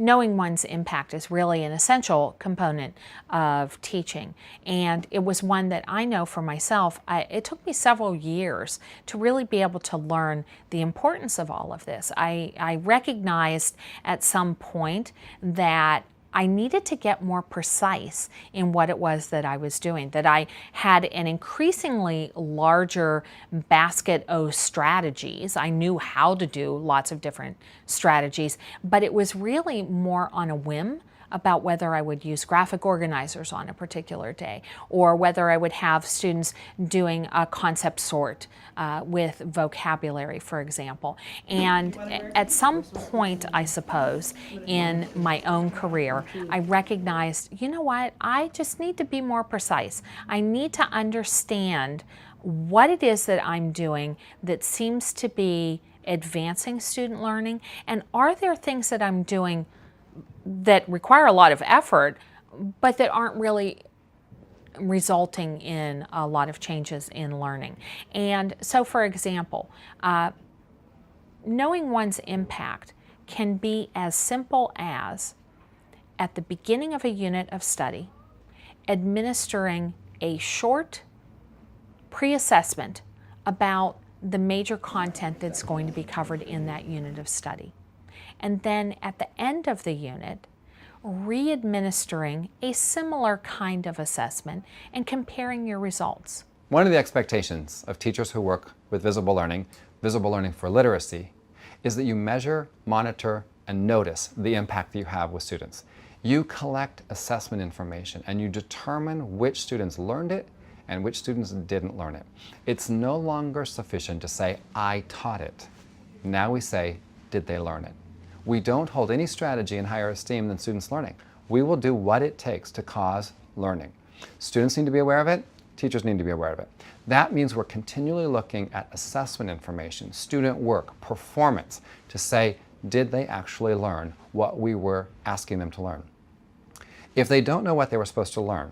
Knowing one's impact is really an essential component of teaching, and it was one that I know for myself. It took me several years to really be able to learn the importance of all of this. I recognized at some point that I needed to get more precise in what it was that I was doing, that I had an increasingly larger basket of strategies. I knew how to do lots of different strategies, but it was really more on a whim about whether I would use graphic organizers on a particular day, or whether I would have students doing a concept sort with vocabulary, for example. And at some point, I suppose, in my own career, I recognized, you know what, I just need to be more precise. I need to understand what it is that I'm doing that seems to be advancing student learning, and are there things that I'm doing that require a lot of effort, but that aren't really resulting in a lot of changes in learning. And so, for example, knowing one's impact can be as simple as, at the beginning of a unit of study, administering a short pre-assessment about the major content that's going to be covered in that unit of study. And then at the end of the unit, re-administering a similar kind of assessment and comparing your results. One of the expectations of teachers who work with visible learning for literacy, is that you measure, monitor, and notice the impact that you have with students. You collect assessment information and you determine which students learned it and which students didn't learn it. It's no longer sufficient to say, I taught it. Now we say, did they learn it? We don't hold any strategy in higher esteem than students' learning. We will do what it takes to cause learning. Students need to be aware of it. Teachers need to be aware of it. That means we're continually looking at assessment information, student work, performance, to say, did they actually learn what we were asking them to learn? If they don't know what they were supposed to learn,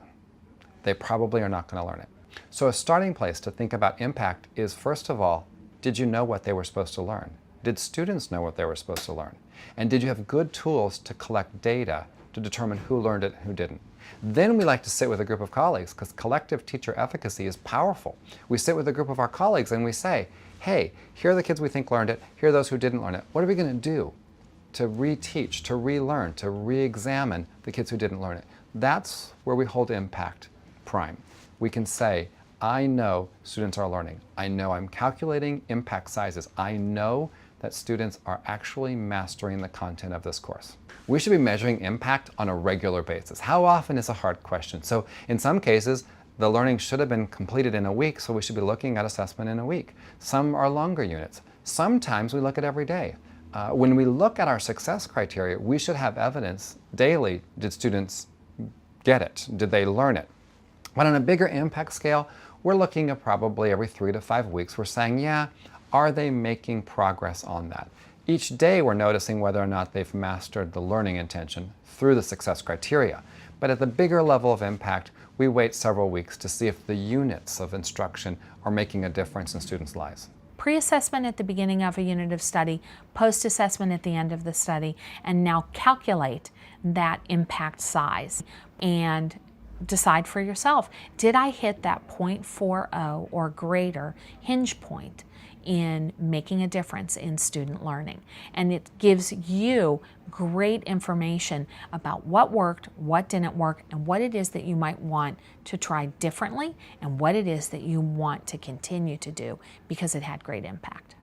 they probably are not going to learn it. So a starting place to think about impact is, first of all, did you know what they were supposed to learn? Did students know what they were supposed to learn? And did you have good tools to collect data to determine who learned it and who didn't? Then we like to sit with a group of colleagues, because collective teacher efficacy is powerful. We sit with a group of our colleagues and we say, hey, here are the kids we think learned it, here are those who didn't learn it. What are we going to do to reteach, to relearn, to re-examine the kids who didn't learn it? That's where we hold impact prime. We can say, I know students are learning. I know I'm calculating impact sizes. I know that students are actually mastering the content of this course. We should be measuring impact on a regular basis. How often is a hard question. So in some cases, the learning should have been completed in a week, so we should be looking at assessment in a week. Some are longer units. Sometimes we look at every day. When we look at our success criteria, we should have evidence daily. Did students get it? Did they learn it? But on a bigger impact scale, we're looking at probably every 3 to 5 weeks. We're saying, yeah, are they making progress on that? Each day we're noticing whether or not they've mastered the learning intention through the success criteria. But at the bigger level of impact, we wait several weeks to see if the units of instruction are making a difference in students' lives. Pre-assessment at the beginning of a unit of study, post-assessment at the end of the study, and now calculate that impact size and decide for yourself, did I hit that 0.40 or greater hinge point in making a difference in student learning? And it gives you great information about what worked, what didn't work, and what it is that you might want to try differently, and what it is that you want to continue to do because it had great impact.